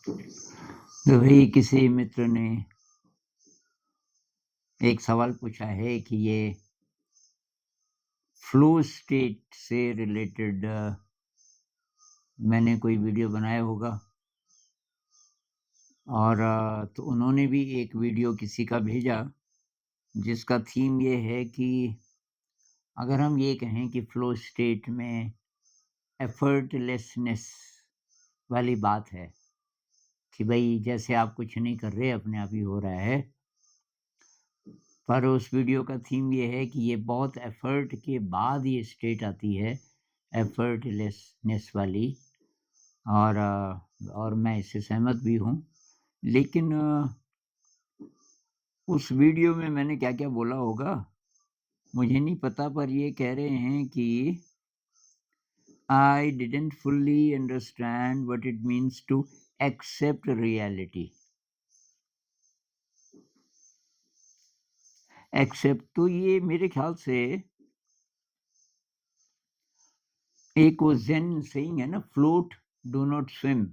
तो भाई किसी मित्र ने एक सवाल पूछा है कि ये फ्लो स्टेट से रिलेटेड मैंने कोई वीडियो बनाया होगा और तो उन्होंने भी एक वीडियो किसी का भेजा जिसका थीम ये है कि अगर हम ये कहें कि फ्लो स्टेट में एफर्टलेसनेस वाली बात है कि भाई जैसे आप कुछ नहीं कर रहे अपने आप ही हो रहा है, पर उस वीडियो का थीम ये है कि ये बहुत एफर्ट के बाद ये स्टेट आती है, एफर्टलेसनेस वाली। और मैं इससे सहमत भी हूँ, लेकिन उस वीडियो में मैंने क्या-क्या बोला होगा मुझे नहीं पता, पर ये कह रहे हैं कि I didn't fully understand what it means to accept reality. Accept तो ये मेरे ख्याल से एक वो ज़ेन सेइंग है ना, फ्लोट डू नॉट स्विम।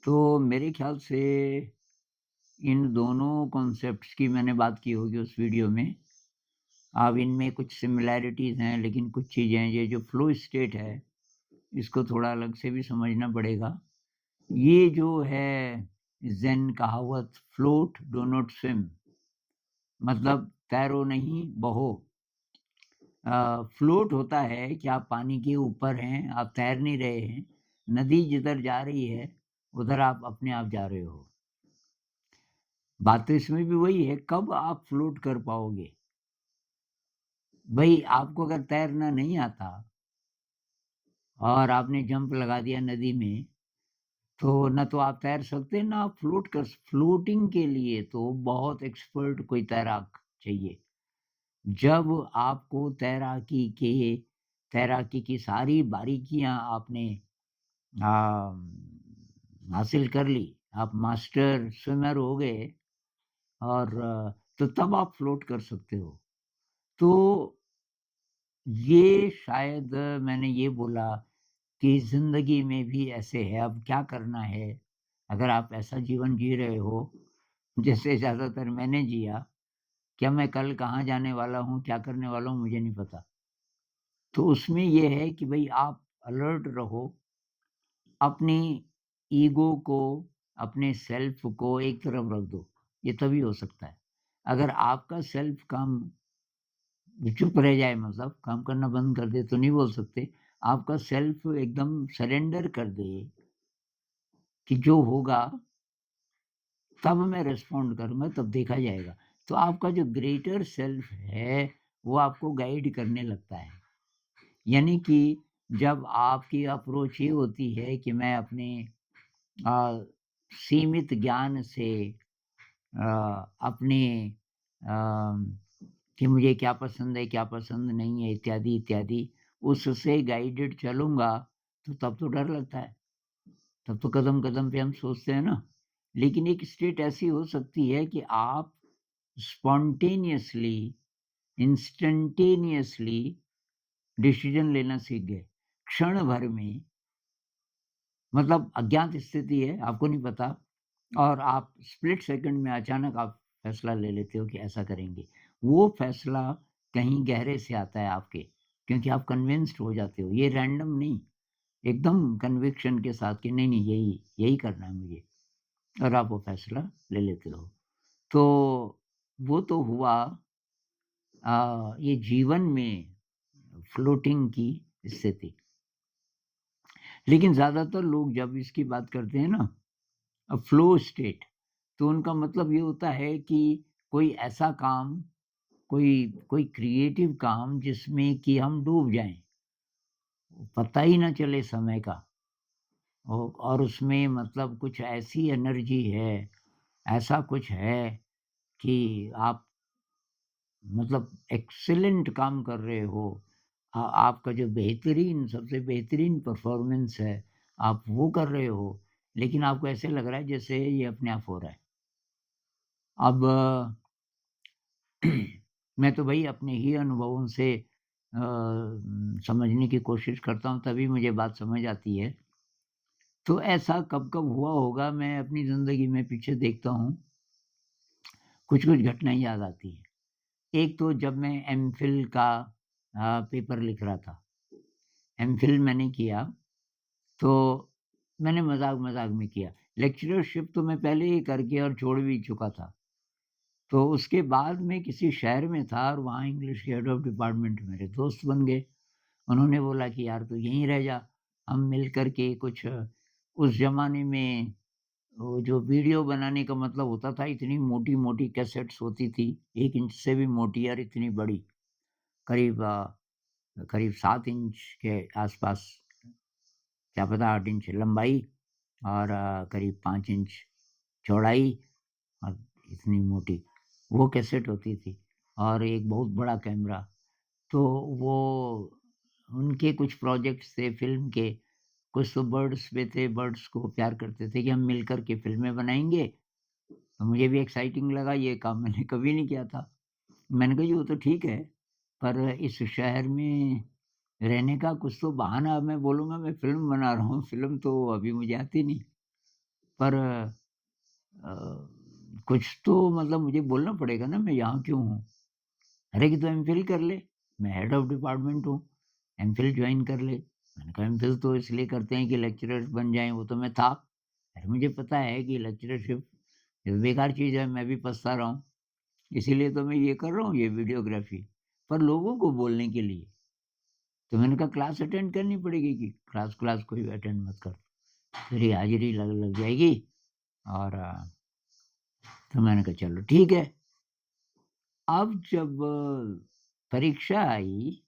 तो मेरे ख्याल से इन दोनों कॉन्सेप्ट्स की मैंने बात की होगी उस वीडियो में। अब इनमें कुछ सिमिलैरिटीज़ हैं, लेकिन कुछ चीज़ें, ये जो फ्लो स्टेट है, इसको थोड़ा अलग से भी समझना पड़ेगा। ये जो है ज़ेन कहावत, फ्लोट डू नॉट स्विम, मतलब तैरो नहीं बहो। फ्लोट होता है कि आप पानी के ऊपर हैं, आप तैर नहीं रहे हैं, नदी जिधर जा रही है, उधर आप अपने आप जा रहे हो। बात तो इसमें भी वही है, कब आप फ्लोट कर पाओगे? भई आपको अगर तैरना नहीं आता और आपने जंप लगा दिया नदी में, तो ना तो आप तैर सकते, ना आप फ्लोटिंग के लिए तो बहुत एक्सपर्ट कोई तैराक चाहिए। जब आपको तैराकी की सारी बारीकियाँ आपने हासिल कर ली, आप मास्टर स्विमर हो गए और तो तब आप फ्लोट कर सकते हो। तो ये शायद मैंने ये बोला कि ज़िंदगी में भी ऐसे है, अब क्या करना है? अगर आप ऐसा जीवन जी रहे हो, जैसे ज़्यादातर मैंने जिया, क्या मैं कल कहाँ जाने वाला हूँ, क्या करने वाला हूँ, मुझे नहीं पता। तो उसमें ये है कि भई आप अलर्ट रहो, अपनी ईगो को, अपने सेल्फ को एक तरफ रख दो, ये तभी हो सकता है। अगर आपका सेल्फ चुप रह जाए, मतलब काम करना बंद कर दे तो नहीं बोल सकते, आपका सेल्फ एकदम सरेंडर कर दे कि जो होगा तब मैं रिस्पॉन्ड करूँगा, तब देखा जाएगा। तो आपका जो ग्रेटर सेल्फ है, वो आपको गाइड करने लगता है। यानी कि जब आपकी अप्रोच ये होती है कि मैं अपने अ, सीमित ज्ञान से अपने कि मुझे क्या पसंद है, क्या पसंद नहीं है, इत्यादि, इत्यादि, उससे गाइडेड चलूँगा, तो तब तो डर लगता है। तब तो कदम-कदम पे हम सोचते हैं ना। लेकिन एक स्टेट ऐसी हो सकती है कि आप स्पॉन्टेनियसली, इंस्टेंटेनियसली डिसीज़न लेना सीख गए। क्षण भर में, मतलब अज्ञात स्थिति है, आपको नहीं पता और आप स्प्लिट सेकंड में अचानक आप फैसला ले लेते हो कि ऐसा करेंगे। वो फैसला कहीं गहरे से आता है आपके, क्योंकि आप कन्विंस्ड हो जाते हो। ये रैंडम नहीं, एकदम कन्विक्शन के साथ कि नहीं, नहीं यही यही करना है मुझे, और आप वो फैसला ले लेते हो। तो वो तो हुआ ये जीवन में फ्लोटिंग की स्थिति। लेकिन ज़्यादातर लोग जब इसकी बात करते हैं ना, फ्लो स्टेट, तो उनका मतलब ये होता है कि कोई ऐसा काम, कोई कोई क्रिएटिव काम जिसमें कि हम डूब जाएँ, पता ही ना चले समय का। और उसमें मतलब कुछ ऐसी एनर्जी है, ऐसा कुछ है कि आप मतलब एक्सीलेंट काम कर रहे हो। आपका जो बेहतरीन, सबसे बेहतरीन परफ़ॉर्मेंस है, आप वो कर रहे हो, लेकिन आपको ऐसे लग रहा है जैसे ये अपने आप हो रहा है। अब मैं तो भई अपने ही अनुभवों से समझने की कोशिश करता हूँ, तभी मुझे बात समझ आती है। तो ऐसा कब-कब हुआ होगा, मैं अपनी ज़िंदगी में पीछे देखता हूँ, कुछ-कुछ घटनाएँ याद आती हैं। एक तो जब मैं एमफ़िल का पेपर लिख रहा था, एमफ़िल मैंने किया, तो मैंने मज़ाक-मज़ाक में किया। लेक्चरशिप तो मैं पहले ही करके और छोड़ भी चुका था। तो उसके बाद मैं किसी शहर में था और वहाँ इंग्लिश के हेड ऑफ़ डिपार्टमेंट मेरे दोस्त बन गए। उन्होंने बोला कि यार तू यहीं रह जा, हम मिल कर के कुछ उस ज़माने में वो जो वीडियो बनाने का मतलब होता था, इतनी मोटी-मोटी कैसेट्स होती थी, 1 इंच से भी मोटी और इतनी बड़ी, करीब करीब 7 इंच के आस-पास, क्या पता 8 इंच लंबाई और करीब 5 इंच चौड़ाई और इतनी मोटी, वो कैसेट होती थी और एक बहुत बड़ा कैमरा। तो वो उनके कुछ प्रोजेक्ट्स थे फ़िल्म के, कुछ तो बर्ड्स पे थे, बर्ड्स को प्यार करते थे कि हम मिल कर के फ़िल्में बनाएँगे। तो मुझे भी एक्साइटिंग लगा, ये काम मैंने कभी नहीं किया था। मैंने कहा, "ये वो तो ठीक है, पर इस शहर में रहने का कुछ तो बहाना मैं बोलूँगा मैं फ़िल्म बना रहा हूँ, फ़िल्म तो अभी मुझे आती नहीं। पर अ, कुछ तो मतलब मुझे बोलना पड़ेगा ना मैं यहाँ क्यों हूँ? अरे कि तू एमफ़िल कर ले, मैं हेड ऑफ़ डिपार्टमेंट हूँ, एमफ़िल जॉइन कर ले। मैंने कहा एमफ़िल तो इसलिए करते हैं कि लेक्चरर्स बन जाएँ, वो तो मैं था। अरे मुझे पता है कि लेक्चरशिप बेकार चीज़ है, मैं भी पछता रहा हूँ, इसीलिए तो मैं ये कर रहा हूँ, ये वीडियोग्राफ़ी। पर लोगों को बोलने के लिए, तो मैंने कहा क्लास अटेंड करनी पड़ेगी कि क्लास कोई अटेंड मत कर, तेरी हाज़िरी लग लग जाएगी और तो मैंने कहा चलो ठीक है। अब जब परीक्षा आई,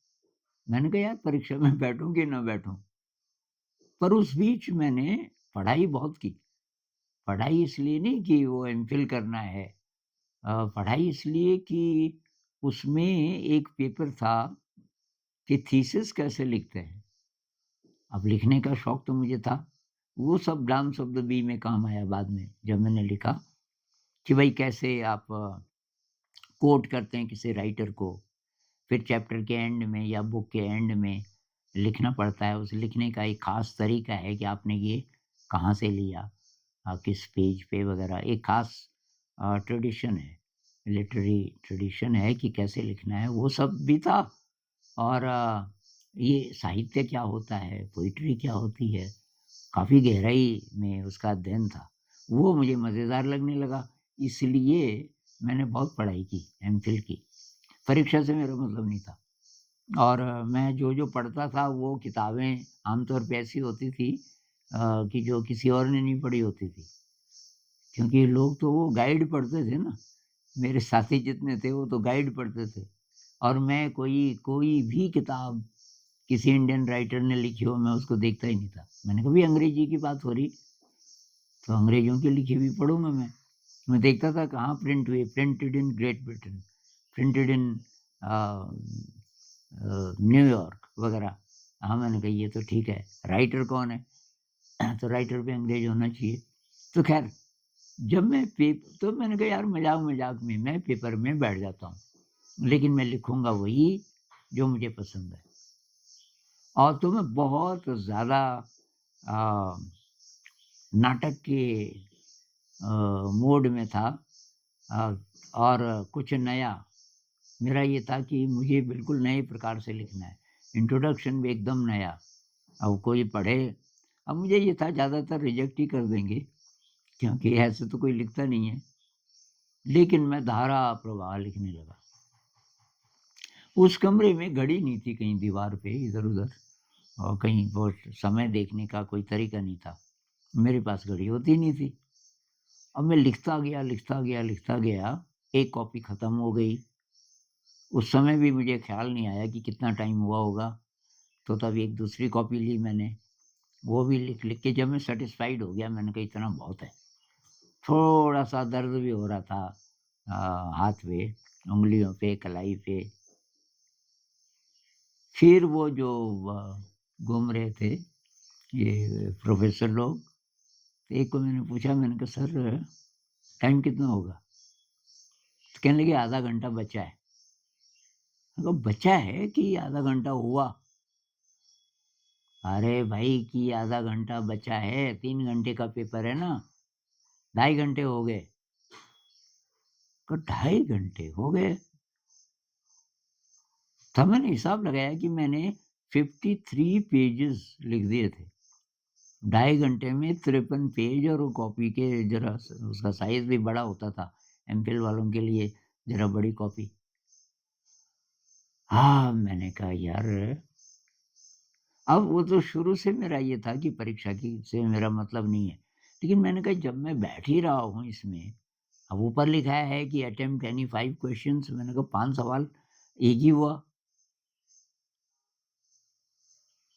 मैंने कहा यार परीक्षा में बैठूँ कि ना बैठूँ? पर उस बीच मैंने पढ़ाई बहुत की। पढ़ाई इसलिए नहीं कि वो एमफ़िल करना है, पढ़ाई इसलिए कि उसमें एक पेपर था कि थीसिस कैसे लिखते हैं। अब लिखने का शौक तो मुझे था। वो सब डाम शब्द बी में काम आया बाद में, जब मैंने लिखा कि भई कैसे आप कोट करते हैं किसी राइटर को। फिर चैप्टर के एंड में या बुक के एंड में लिखना पड़ता है। उस लिखने का एक ख़ास तरीका है कि आपने ये कहाँ से लिया, किस पेज पे वग़ैरह, एक ख़ास ट्रेडिशन है, लिटरेरी ट्रेडिशन है कि कैसे लिखना है, वो सब भी था। और ये साहित्य क्या होता है, पोएट्री क्या होती है, काफ़ी गहराई में उसका अध्ययन था। वो मुझे मज़ेदार लगने लगा, इसलिए मैंने बहुत पढ़ाई की, एमफ़िल की। परीक्षा से मेरा मतलब नहीं था। और मैं जो-जो पढ़ता था वो किताबें आमतौर पे ऐसी होती थी कि जो किसी और ने नहीं पढ़ी होती थी। क्योंकि लोग तो वो गाइड पढ़ते थे ना, मेरे साथी जितने थे वो तो गाइड पढ़ते थे। और मैं कोई कोई भी किताब किसी इंडियन राइटर ने लिखी हो मैं उसको देखता ही नहीं था। मैंने कहा भई अंग्रेजी की बात हो रही, तो अंग्रेज़ों की लिखी हुई पढ़ूँगा मैं। मैं देखता था कहाँ प्रिंट हुई, printed in great Britain, printed in a New York वगैरह। हाँ, मैंने कहा ये तो ठीक है, राइटर कौन है? तो राइटर भी अंग्रेज़ होना चाहिए। तो ख़ैर जब मैं तो मैंने कहा यार मज़ाक-मज़ाक में मैं पेपर में बैठ जाता हूँ, लेकिन मैं लिखूँगा वही जो मुझे पसंद है। और तो मैं बहुत ज़्यादा अ, नाटक के मोड में था। अ, और कुछ नया मेरा ये था कि मुझे बिल्कुल नए प्रकार से लिखना है। इंट्रोडक्शन भी एकदम नया। अब कोई पढ़े, अब मुझे ये था ज़्यादातर रिजेक्ट ही कर देंगे, क्योंकि ऐसे तो कोई लिखता नहीं है। लेकिन मैं धारा प्रवाह लिखने लगा। उस कमरे में घड़ी नहीं थी कहीं दीवार पे इधर-उधर, और कहीं वो समय देखने का कोई तरीका नहीं था। मेरे पास घड़ी होती नहीं थी। अब मैं लिखता गया, लिखता गया, लिखता गया, एक कॉपी खत्म हो गई। उस समय भी मुझे ख़्याल नहीं आया कि कितना टाइम हुआ होगा, तो तब एक दूसरी कॉपी ली मैंने, वो भी लिख-लिख के जब मैं सैटिस्फाइड हो गया, मैंने कहा इतना बहुत है। थोड़ा-सा दर्द भी हो रहा था हाथ पे, उँगलियों पे, कलाई पे। फिर वो जो घूम रहे थे ये प्रोफ़ेसर लोग, तो एक को मैंने पूछा, मैंने कहा सर टाइम कितना होगा? तो कहने लगे आधा घंटा बचा है। मैंने कहा बचा है कि आधा घंटा हुआ? अरे भाई कि आधा घंटा बचा है, 3 घंटे का पेपर है ना, 2.5 घंटे हो गए। तो 2.5 घंटे हो गए। तब मैंने हिसाब लगाया कि मैंने 53 पेजेस लिख दिए थे। 2.5 घंटे में 53 पेज, और वो कॉपी के ज़रा उसका साइज़ भी बड़ा होता था, एमफ़िल वालों के लिए ज़रा बड़ी कॉपी। हाँ, मैंने कहा यार, अब वो तो शुरू से मेरा ये था कि परीक्षा की से मेरा मतलब नहीं है। लेकिन मैंने कहा जब मैं बैठ ही रहा हूँ इसमें, अब ऊपर लिखा है कि अटेम्प्ट एनी 5 क्वेश्चन्स, मैंने कहा 5 सवाल, 1 ही हुआ।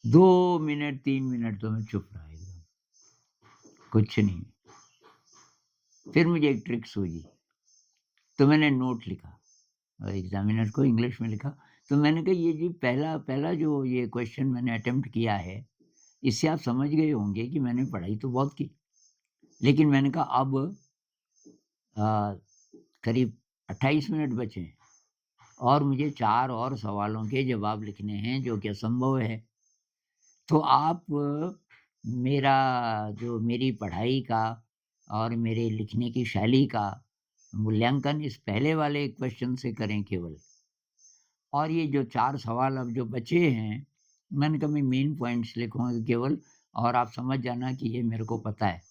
2 मिनट 3 मिनट तो मैं चुप रहा एकदम, कुछ नहीं। फिर मुझे एक ट्रिक सूझी, तो मैंने नोट लिखा और एग्ज़ामिनर को इंग्लिश में लिखा। तो मैंने कहा ये जी पहला पहला जो ये क्वेश्चन मैंने अटेम्प्ट किया है, इससे आप समझ गए होंगे कि मैंने पढ़ाई तो बहुत की। लेकिन मैंने कहा अब अ, करीब 28 मिनट बचे हैं और मुझे 4 और सवालों के जवाब लिखने हैं, जो कि असंभव है। तो आप मेरा जो मेरी पढ़ाई का और मेरे लिखने की शैली का मूल्यांकन इस पहले वाले क्वेश्चन से करें केवल। और ये जो 4 सवाल अब जो बचे हैं, मैंने कहा मैं मेन पॉइंट्स लिखूँगा केवल, और आप समझ जाना कि ये मेरे को पता है।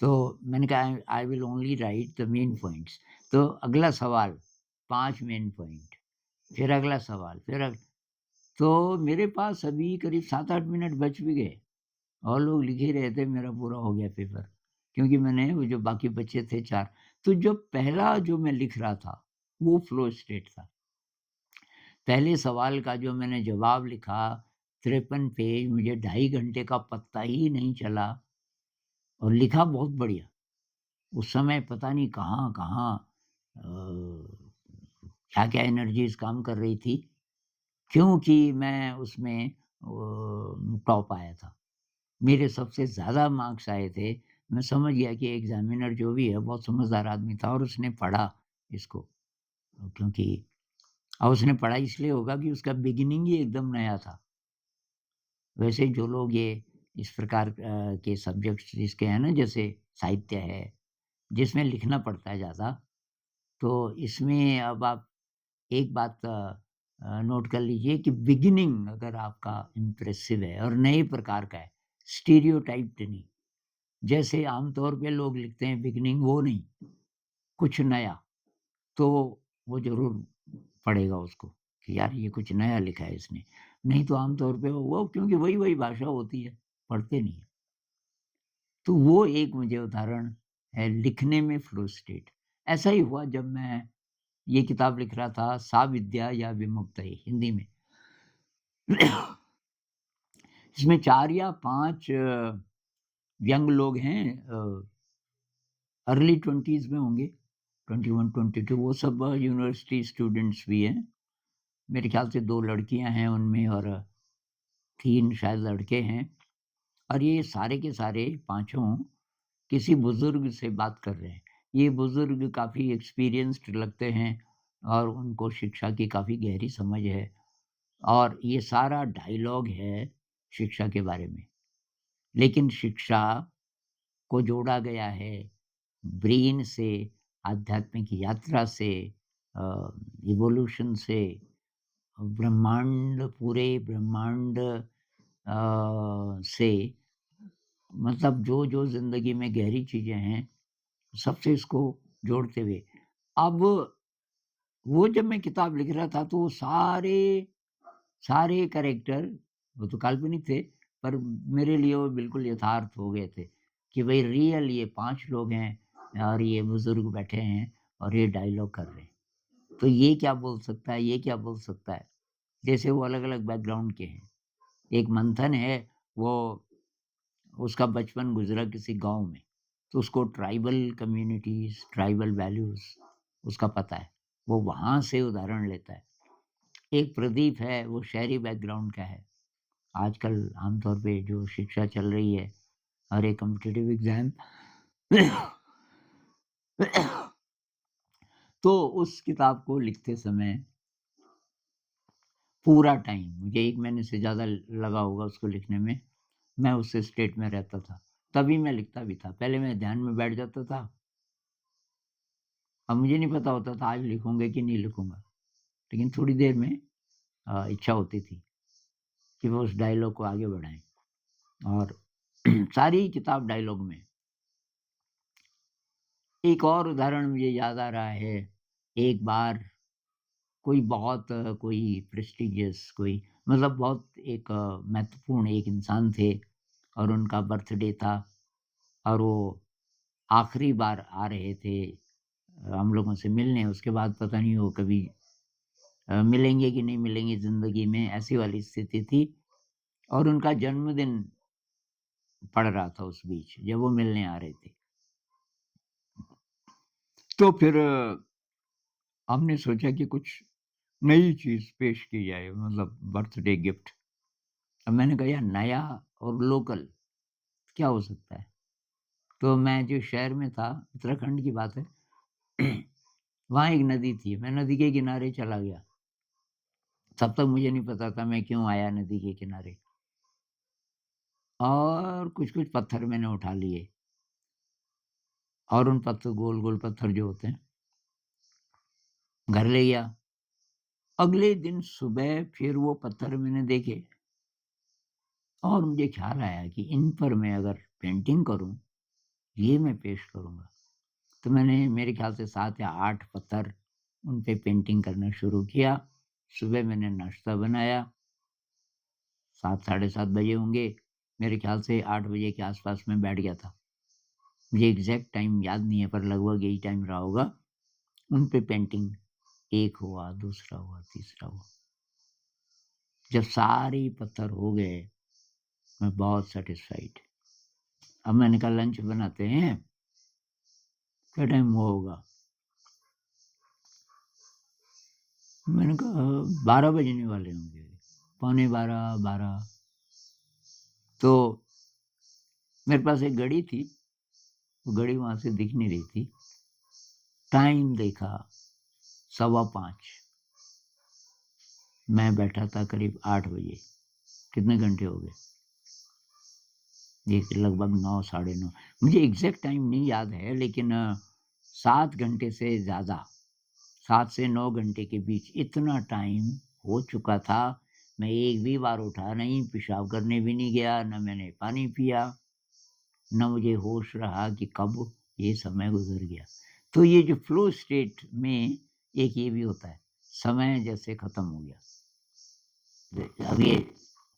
तो मैंने कहा I will only right the main points. तो अगला सवाल 5 मेन पॉइंट, फिर अगला सवाल, फिर तो मेरे पास अभी करीब 7-8 मिनट बच भी गए और लोग लिख ही रहे थे, मेरा पूरा हो गया पेपर। क्योंकि मैंने वो जो बाकी बचे थे 4, तो जो पहला जो मैं लिख रहा था, वो फ्लो स्टेट था। पहले सवाल का जो मैंने जवाब लिखा, 53 पेज, मुझे 2.5 घंटे का पता ही नहीं चला और लिखा बहुत बढ़िया। उस समय पता नहीं कहाँ-कहाँ क्या-क्या एनर्जीज़ काम कर रही थी, क्योंकि मैं उसमें टॉप आया था। मेरे सबसे ज़्यादा मार्क्स आए थे। मैं समझ गया कि एग्ज़ामिनर जो भी है बहुत समझदार आदमी था और उसने पढ़ा इसको, क्योंकि और उसने पढ़ा इसलिए होगा कि उसका बिगिनिंग ही एकदम नया था। वैसे जो लोग ये इस प्रकार के सब्जेक्ट्स जिसके हैं ना, जैसे साहित्य है, जिसमें लिखना पड़ता है ज़्यादा, तो इसमें अब आप एक बात नोट कर लीजिए कि बिगिनिंग अगर आपका इम्प्रेसिव है और नए प्रकार का है, स्टीरियोटाइप्ड नहीं, जैसे आमतौर पे लोग लिखते हैं बिगिनिंग, वो नहीं, कुछ नया, तो वो ज़रूर पढ़ेगा उसको कि यार ये कुछ नया लिखा है इसने। नहीं तो आमतौर पे वो क्योंकि वही-वही भाषा होती है, पढ़ते नहीं है। तो वो एक मुझे उदाहरण है लिखने में फ्लो स्टेट। ऐसा ही हुआ जब मैं ये किताब लिख रहा था, सा विद्या या विमुक्तये हिंदी में। इसमें 4 या 5 यंग लोग हैं, अर्ली 20s में होंगे, 21-22, वो सब यूनिवर्सिटी स्टूडेंट्स भी हैं। मेरे ख़्याल से 2 लड़कियाँ हैं उनमें और 3 शायद लड़के हैं, और ये सारे के सारे पाँचों किसी बुज़ुर्ग से बात कर रहे हैं। ये बुज़ुर्ग काफ़ी एक्सपीरियंस्ड लगते हैं और उनको शिक्षा की काफ़ी गहरी समझ है, और ये सारा डायलॉग है शिक्षा के बारे में। लेकिन शिक्षा को जोड़ा गया है ब्रेन से, आध्यात्मिक यात्रा से, इवोल्यूशन से, पूरे ब्रह्मांड से, मतलब जो ज़िंदगी में गहरी चीज़ें हैं, सबसे इसको जोड़ते हुए। अब वो जब मैं किताब लिख रहा था तो वो सारे कैरेक्टर, वो तो काल्पनिक थे, पर मेरे लिए वो बिल्कुल यथार्थ हो गए थे कि भई रियल ये 5 लोग हैं और ये बुज़ुर्ग बैठे हैं और ये डायलॉग कर रहे हैं। तो ये क्या बोल सकता है, ये क्या बोल सकता है? जैसे वो अलग-अलग बैकग्राउंड के हैं। एक मंथन है, वो उसका बचपन गुज़रा किसी गाँव में, तो उसको ट्राइबल कम्युनिटीज़, ट्राइबल वैल्यूज़ उसका पता है, वो वहाँ से उदाहरण लेता है। एक प्रदीप है, वो शहरी बैकग्राउंड का है। आजकल आमतौर पे जो शिक्षा चल रही है, हर एक कॉम्पिटिटिव एग्ज़ाम तो उस किताब को लिखते समय पूरा टाइम मुझे 1 महीने से ज़्यादा लगा होगा उसको लिखने में। मैं उस स्टेट में रहता था, तभी मैं लिखता भी था। पहले मैं ध्यान में बैठ जाता था, अब मुझे नहीं पता होता था आज लिखूँगा कि नहीं लिखूँगा। लेकिन थोड़ी देर में इच्छा होती थी कि वो उस डायलॉग को आगे बढ़ाएँ और सारी किताब डायलॉग में। एक और उदाहरण मुझे याद आ रहा है, एक बार कोई बहुत कोई प्रेस्टिजियस कोई मतलब बहुत एक महत्वपूर्ण एक इंसान थे और उनका बर्थडे था और वो आखिरी बार आ रहे थे हम लोगों से मिलने, उसके बाद पता नहीं वो कभी मिलेंगे कि नहीं मिलेंगे ज़िंदगी में, ऐसी वाली स्थिति थी और उनका जन्मदिन पड़ रहा था उस बीच, जब वो मिलने आ रहे थे। तो फिर हमने सोचा कि कुछ नई चीज़ पेश की जाए मतलब बर्थडे गिफ्ट। अब मैंने कहा यार नया और लोकल क्या हो सकता है? तो मैं जिस शहर में था, उत्तराखंड की बात है, वहाँ एक नदी थी, मैं नदी के किनारे चला गया। तब तक मुझे नहीं पता था मैं क्यों आया नदी के किनारे और कुछ-कुछ पत्थर मैंने उठा लिए और उन पत्थर गोल-गोल पत्थर जो होते हैं, घर ले गया। अगले दिन सुबह फिर वो पत्थर मैंने देखे और मुझे ख़्याल आया कि इन पर मैं अगर पेंटिंग करूँ, ये मैं पेश करूँगा। तो मैंने मेरे ख़्याल से 7 या 8 पत्थर उन पे पेंटिंग करना शुरू किया। सुबह मैंने नाश्ता बनाया, 7 साढ़े 7 बजे होंगे, मेरे ख़्याल से 8 बजे के आस-पास मैं बैठ गया था। मुझे एग्ज़ैक्ट टाइम याद नहीं है पर लगभग यही टाइम रहा होगा। उन पे पेंटिंग एक हुआ, दूसरा हुआ, तीसरा हुआ। जब सारे पत्थर हो गए, मैं बहुत सैटिस्फाइड। अब मैंने कहा लंच बनाते हैं, क्या टाइम हुआ होगा? मैंने कहा 12 बजने वाले होंगे, पौने 12, 12। तो मेरे पास एक घड़ी थी, वो घड़ी वहाँ से दिख नहीं रही थी। टाइम देखा, 5:15। मैं बैठा था करीब 8 बजे। कितने घंटे हो गए? ये लगभग 9 साढ़े 9। मुझे एग्ज़ैक्ट टाइम नहीं याद है लेकिन 7 घंटे से ज़्यादा, 7 से 9 घंटे के बीच इतना टाइम हो चुका था। मैं एक भी बार उठा नहीं, पेशाब करने भी नहीं गया, ना मैंने पानी पिया, ना मुझे होश रहा कि कब ये समय गुज़र गया। तो ये जो फ़्लो स्टेट में एक ये भी होता है, समय जैसे ख़त्म हो गया। अब ये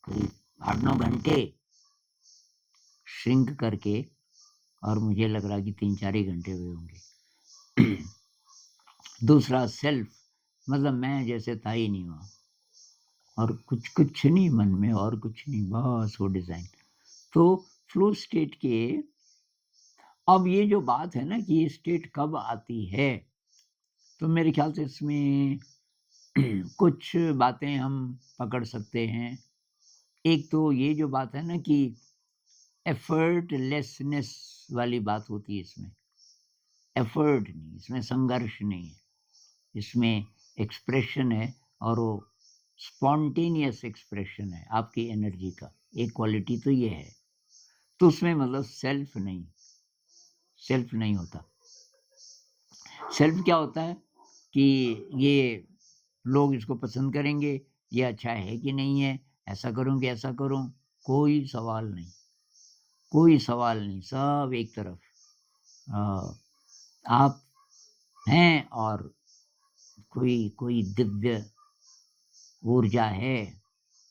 करीब 8-9 घंटे श्रिंक करके और मुझे लग रहा है कि 3-4 ही घंटे हुए होंगे। दूसरा सेल्फ मतलब मैं जैसे था ही नहीं वहाँ और कुछ नहीं मन में और कुछ नहीं, बस वो डिज़ाइन। तो फ़्लो स्टेट के अब ये जो बात है ना कि ये स्टेट कब आती है, तो मेरे ख़्याल से इसमें कुछ बातें हम पकड़ सकते हैं। एक तो ये जो बात है ना कि एफर्टलेसनेस वाली बात होती है इसमें। एफर्ट नहीं, इसमें संघर्ष नहीं है, इसमें एक्सप्रेशन है और वो स्पॉन्टेनियस एक्सप्रेशन है आपकी एनर्जी का, एक क्वालिटी तो ये है। तो उसमें मतलब सेल्फ नहीं होता। सेल्फ क्या होता है कि ये लोग इसको पसंद करेंगे, ये अच्छा है कि नहीं है, ऐसा करूँ कि ऐसा करूँ, कोई सवाल नहीं, कोई सवाल नहीं, सब एक तरफ। अ, आप हैं और कोई कोई दिव्य ऊर्जा है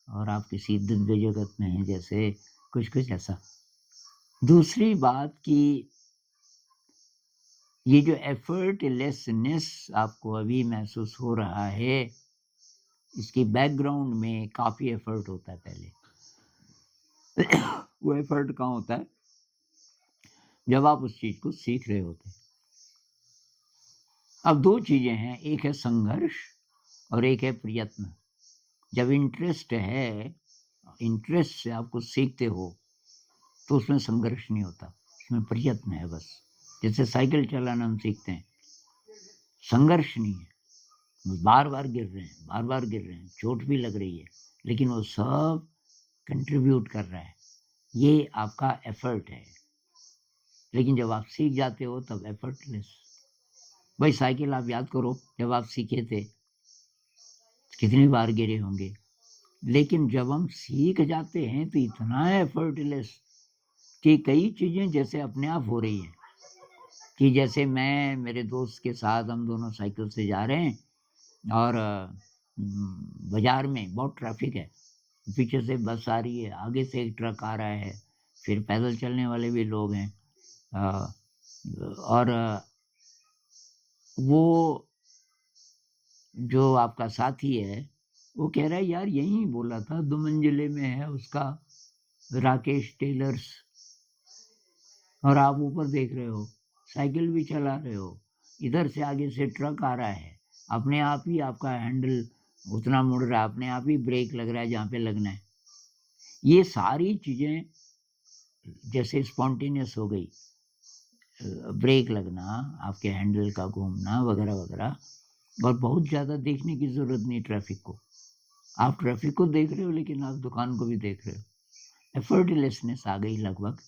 और आप किसी दिव्य जगत में हैं जैसे कुछ-कुछ ऐसा। दूसरी बात कि ये जो एफर्टलेसनेस आपको अभी महसूस हो रहा है, इसके बैकग्राउंड में काफ़ी एफर्ट होता है पहले। वो एफर्ट कहाँ होता है? जब आप उस चीज़ को सीख रहे होते हैं। अब 2 चीज़ें हैं, एक है संघर्ष और एक है प्रयत्न। जब इंटरेस्ट से आप कुछ सीखते हो, तो उसमें संघर्ष नहीं होता, उसमें प्रयत्न है बस। जैसे साइकिल चलाना हम सीखते हैं, संघर्ष नहीं है, बार-बार गिर रहे हैं, बार-बार गिर रहे हैं, चोट भी लग रही है, लेकिन वो सब कंट्रीब्यूट कर रहा है। ये आपका एफर्ट है। लेकिन जब आप सीख जाते हो तब एफर्टलेस। भाई साइकिल आप याद करो, जब आप सीखे थे, कितनी बार गिरे होंगे, लेकिन जब हम सीख जाते हैं तो इतना एफर्टलेस कि कई चीज़ें जैसे अपने आप हो रही हैं। कि जैसे मैं मेरे दोस्त के साथ हम दोनों साइकिल से जा रहे हैं और बाज़ार में बहुत ट्रैफ़िक है। पीछे से बस आ रही है, आगे से एक ट्रक आ रहा है, फिर पैदल चलने वाले भी लोग हैं। अ, और वो जो आपका साथी है, वो कह रहा है यार यहीं बोला था 2 मंजिले में है उसका राकेश टेलर्स, और आप ऊपर देख रहे हो, साइकिल भी चला रहे हो, इधर से आगे से ट्रक आ रहा है, अपने आप ही आपका हैंडल उतना मुड़ रहा है, अपने आप ही ब्रेक लग रहा है जहाँ पे लगना है। ये सारी चीज़ें जैसे स्पॉन्टेनियस हो गई, ब्रेक लगना, आपके हैंडल का घूमना वगैरह-वगैरह, और बहुत ज़्यादा देखने की ज़रूरत नहीं ट्रैफ़िक को। आप ट्रैफ़िक को देख रहे हो लेकिन आप दुकान को भी देख रहे हो। एफर्टलेसनेस आ गई लगभग।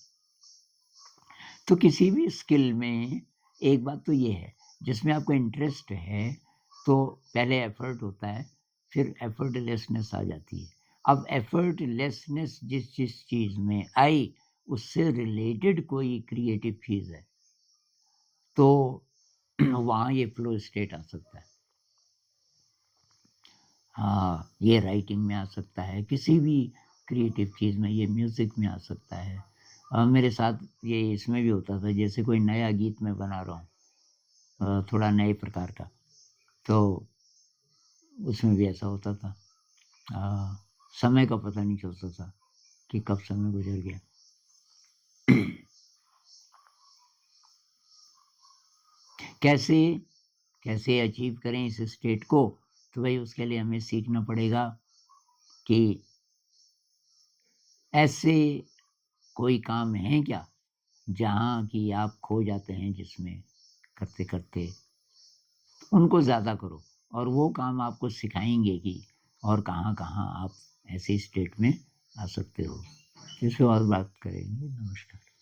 तो किसी भी स्किल में एक बात तो ये है, जिसमें आपको इंटरेस्ट है, तो पहले एफर्ट होता है, फिर एफर्टलेसनेस आ जाती है। अब एफर्टलेसनेस जिस चीज़ में आई, उससे रिलेटेड कोई क्रिएटिव चीज़ है, तो वहाँ ये फ्लो स्टेट आ सकता है। हाँ, ये राइटिंग में आ सकता है, किसी भी क्रिएटिव चीज़ में, ये म्यूज़िक में आ सकता है। मेरे साथ ये इसमें भी होता था, जैसे कोई नया गीत मैं बना रहा हूँ, थोड़ा नए प्रकार का, तो उसमें भी ऐसा होता था। समय का पता नहीं चलता था कि कब समय गुज़र गया। कैसे कैसे अचीव करें इस स्टेट को? तो भई उसके लिए हमें सीखना पड़ेगा कि ऐसे कोई काम हैं क्या, जहाँ कि आप खो जाते हैं जिसमें करते-करते, उनको ज़्यादा करो, और वो काम आपको सिखाएँगे कि और कहाँ-कहाँ आप ऐसे स्टेट में आ सकते हो। इस पे और बात करेंगे। नमस्कार।